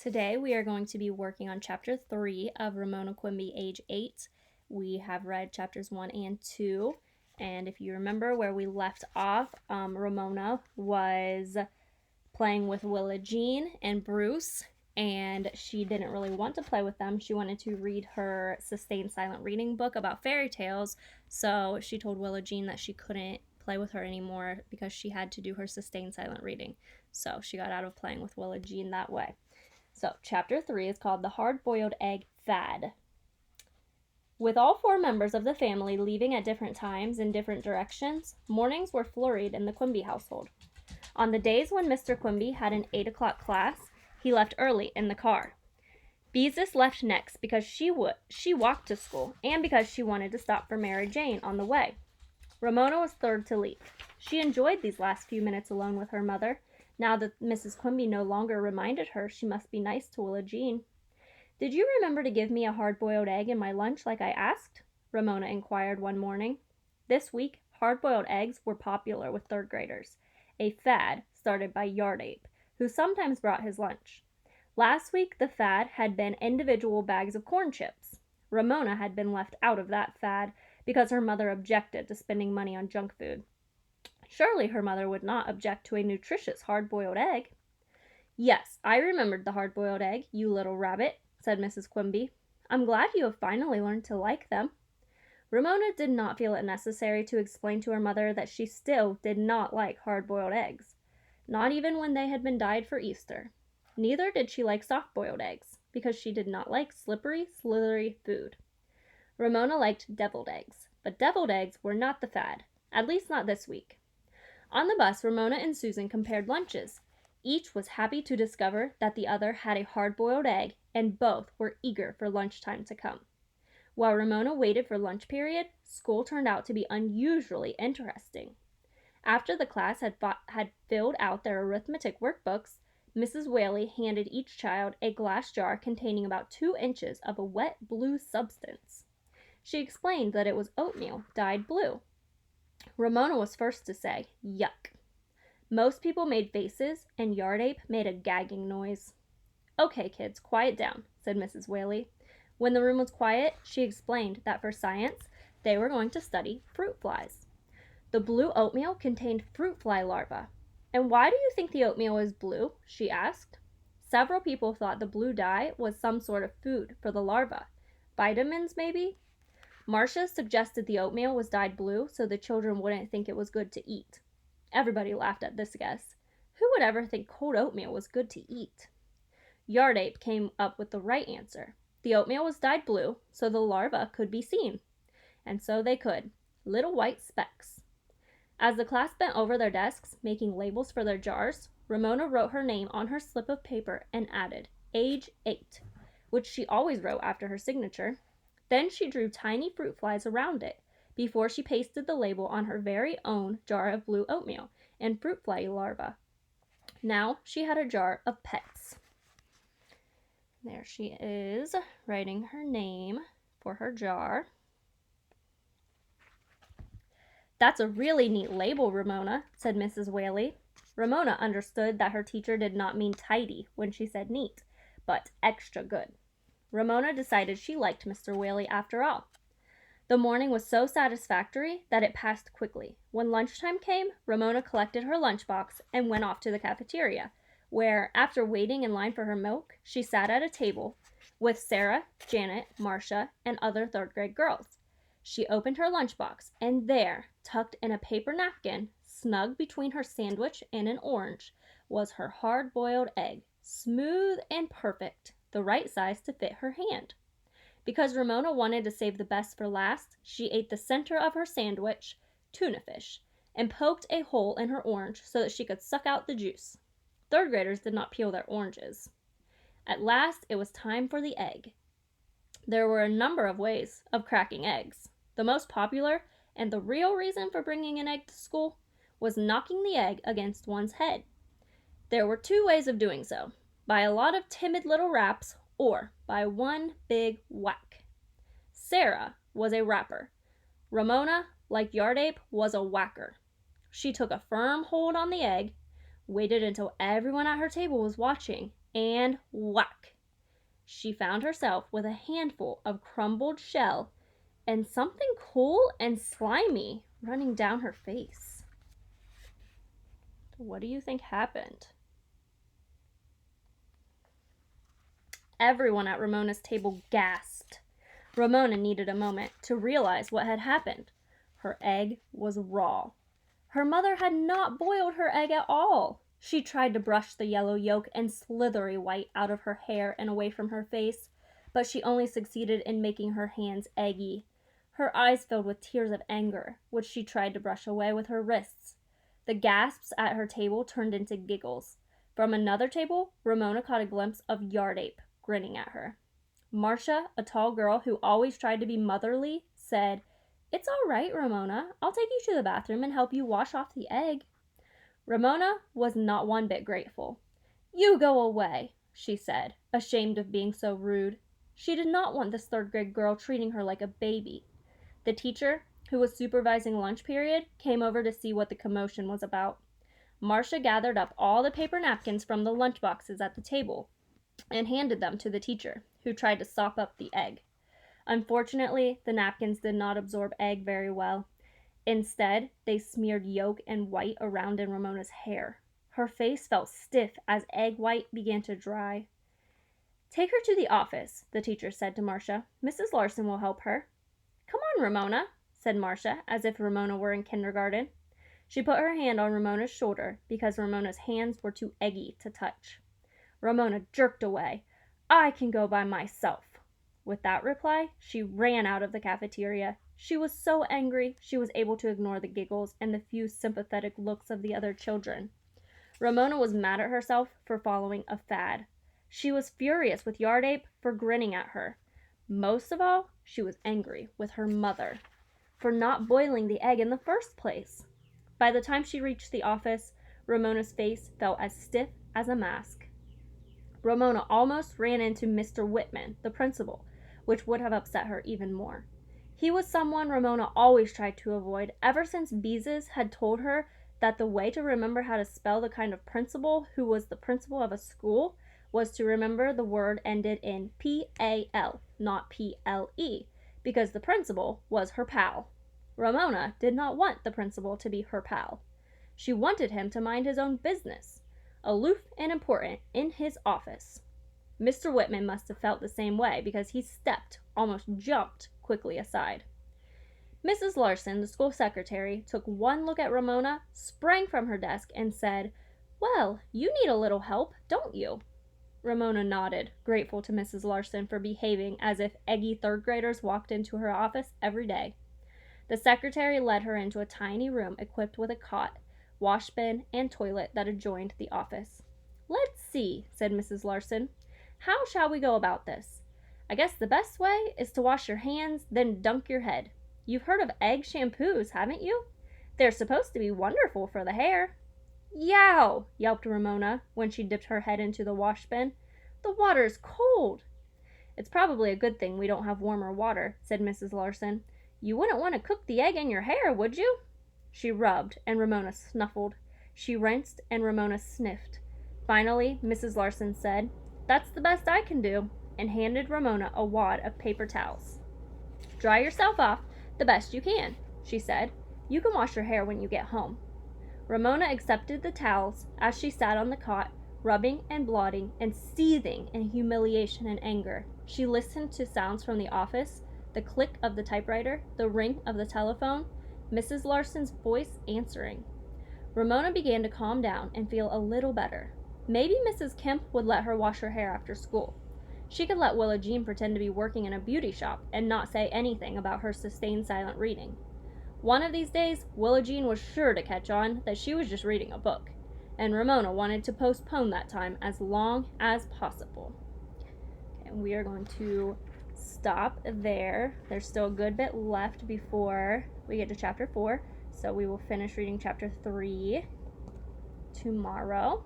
Today we are going to be working on Chapter 3 of Ramona Quimby, age 8. We have read Chapters 1 and 2, and if you remember where we left off, Ramona was playing with Willa Jean and Bruce, and she didn't really want to play with them. She wanted to read her sustained silent reading book about fairy tales, so she told Willa Jean that she couldn't play with her anymore because she had to do her sustained silent reading. So she got out of playing with Willa Jean that way. So, Chapter 3 is called The Hard-Boiled Egg Fad. With all 4 members of the family leaving at different times in different directions, mornings were flurried in the Quimby household. On the days when Mr. Quimby had an 8 o'clock class, he left early in the car. Beezus left next because she walked to school and because she wanted to stop for Mary Jane on the way. Ramona was third to leave. She enjoyed these last few minutes alone with her mother, now that Mrs. Quimby no longer reminded her she must be nice to Willa Jean. "Did you remember to give me a hard-boiled egg in my lunch like I asked?" Ramona inquired one morning. This week, hard-boiled eggs were popular with third graders, a fad started by Yardape, who sometimes brought his lunch. Last week, the fad had been individual bags of corn chips. Ramona had been left out of that fad because her mother objected to spending money on junk food. Surely her mother would not object to a nutritious hard-boiled egg. "Yes, I remembered the hard-boiled egg, you little rabbit," said Mrs. Quimby. "I'm glad you have finally learned to like them." Ramona did not feel it necessary to explain to her mother that she still did not like hard-boiled eggs, not even when they had been dyed for Easter. Neither did she like soft-boiled eggs, because she did not like slippery, slithery food. Ramona liked deviled eggs, but deviled eggs were not the fad, at least not this week. On the bus, Ramona and Susan compared lunches. Each was happy to discover that the other had a hard-boiled egg, and both were eager for lunchtime to come. While Ramona waited for lunch period, school turned out to be unusually interesting. After the class had filled out their arithmetic workbooks, Mrs. Whaley handed each child a glass jar containing about 2 inches of a wet blue substance. She explained that it was oatmeal dyed blue. Ramona was first to say, "Yuck." Most people made faces, and Yardape made a gagging noise. "Okay, kids, quiet down," said Mrs. Whaley. When the room was quiet, she explained that for science, they were going to study fruit flies. The blue oatmeal contained fruit fly larvae. "And why do you think the oatmeal is blue?" she asked. Several people thought the blue dye was some sort of food for the larvae. Vitamins, maybe? Marcia suggested the oatmeal was dyed blue so the children wouldn't think it was good to eat. Everybody laughed at this guess. Who would ever think cold oatmeal was good to eat? Yardape came up with the right answer. The oatmeal was dyed blue so the larvae could be seen. And so they could. Little white specks. As the class bent over their desks, making labels for their jars, Ramona wrote her name on her slip of paper and added, "Age 8," which she always wrote after her signature. Then she drew tiny fruit flies around it, before she pasted the label on her very own jar of blue oatmeal and fruit fly larvae. Now she had a jar of pets. There she is, writing her name for her jar. "That's a really neat label, Ramona," said Mrs. Whaley. Ramona understood that her teacher did not mean tidy when she said neat, but extra good. Ramona decided she liked Mr. Whaley after all. The morning was so satisfactory that it passed quickly. When lunchtime came, Ramona collected her lunchbox and went off to the cafeteria, where, after waiting in line for her milk, she sat at a table with Sarah, Janet, Marcia, and other third-grade girls. She opened her lunchbox, and there, tucked in a paper napkin, snug between her sandwich and an orange, was her hard-boiled egg, smooth and perfect, the right size to fit her hand. Because Ramona wanted to save the best for last, she ate the center of her sandwich, tuna fish, and poked a hole in her orange so that she could suck out the juice. Third graders did not peel their oranges. At last, it was time for the egg. There were a number of ways of cracking eggs. The most popular, and the real reason for bringing an egg to school, was knocking the egg against one's head. There were 2 ways of doing so: by a lot of timid little raps, or by one big whack. Sarah was a rapper. Ramona, like Yardape, was a whacker. She took a firm hold on the egg, waited until everyone at her table was watching, and whack! She found herself with a handful of crumbled shell and something cool and slimy running down her face. What do you think happened? Everyone at Ramona's table gasped. Ramona needed a moment to realize what had happened. Her egg was raw. Her mother had not boiled her egg at all. She tried to brush the yellow yolk and slithery white out of her hair and away from her face, but she only succeeded in making her hands eggy. Her eyes filled with tears of anger, which she tried to brush away with her wrists. The gasps at her table turned into giggles. From another table, Ramona caught a glimpse of Yardape grinning at her. Marcia, a tall girl who always tried to be motherly, said, "It's all right, Ramona. I'll take you to the bathroom and help you wash off the egg." Ramona was not one bit grateful. "You go away," she said, ashamed of being so rude. She did not want this third-grade girl treating her like a baby. The teacher, who was supervising lunch period, came over to see what the commotion was about. Marcia gathered up all the paper napkins from the lunch boxes at the table and handed them to the teacher, who tried to sop up the egg. Unfortunately, the napkins did not absorb egg very well. Instead, they smeared yolk and white around in Ramona's hair. Her face felt stiff as egg white began to dry. "Take her to the office," the teacher said to Marcia. "Mrs. Larson will help her." "Come on, Ramona," said Marcia, as if Ramona were in kindergarten. She put her hand on Ramona's shoulder because Ramona's hands were too eggy to touch. Ramona jerked away. "I can go by myself." With that reply, she ran out of the cafeteria. She was so angry, she was able to ignore the giggles and the few sympathetic looks of the other children. Ramona was mad at herself for following a fad. She was furious with Yardape for grinning at her. Most of all, she was angry with her mother for not boiling the egg in the first place. By the time she reached the office, Ramona's face felt as stiff as a mask. Ramona almost ran into Mr. Whitman, the principal, which would have upset her even more. He was someone Ramona always tried to avoid ever since Beezus had told her that the way to remember how to spell the kind of principal who was the principal of a school was to remember the word ended in P-A-L, not P-L-E, because the principal was her pal. Ramona did not want the principal to be her pal. She wanted him to mind his own business, aloof and important, in his office. Mr. Whitman must have felt the same way because he stepped, almost jumped, quickly aside. Mrs. Larson, the school secretary, took one look at Ramona, sprang from her desk, and said, "Well, you need a little help, don't you?" Ramona nodded, grateful to Mrs. Larson for behaving as if eggy third graders walked into her office every day. The secretary led her into a tiny room equipped with a cot, washbin, and toilet that adjoined the office. "Let's see," said Mrs. Larson. "How shall we go about this? I guess the best way is to wash your hands, then dunk your head. You've heard of egg shampoos, haven't you? They're supposed to be wonderful for the hair." "Yow!" yelped Ramona when she dipped her head into the washbin. "The water's cold." "It's probably a good thing we don't have warmer water," said Mrs. Larson. "You wouldn't want to cook the egg in your hair, would you?" She rubbed, and Ramona snuffled. She rinsed, and Ramona sniffed. Finally, Mrs. Larson said, "That's the best I can do," and handed Ramona a wad of paper towels. "Dry yourself off the best you can," she said. "You can wash your hair when you get home." Ramona accepted the towels as she sat on the cot, rubbing and blotting and seething in humiliation and anger. She listened to sounds from the office, the click of the typewriter, the ring of the telephone, Mrs. Larson's voice answering. Ramona began to calm down and feel a little better. Maybe Mrs. Kemp would let her wash her hair after school. She could let Willa Jean pretend to be working in a beauty shop and not say anything about her sustained silent reading. One of these days, Willa Jean was sure to catch on that she was just reading a book, and Ramona wanted to postpone that time as long as possible. Okay, we are going to stop there. There's still a good bit left before we get to chapter 4, so we will finish reading chapter 3 tomorrow.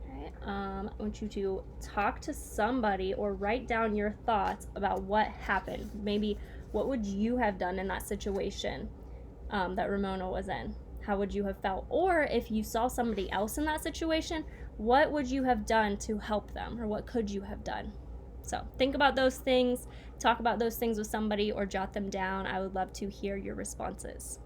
Okay, I want you to talk to somebody or write down your thoughts about what happened. Maybe what would you have done in that situation that Ramona was in? How would you have felt? Or if you saw somebody else in that situation, what would you have done to help them, or what could you have done? So think about those things, talk about those things with somebody, or jot them down. I would love to hear your responses.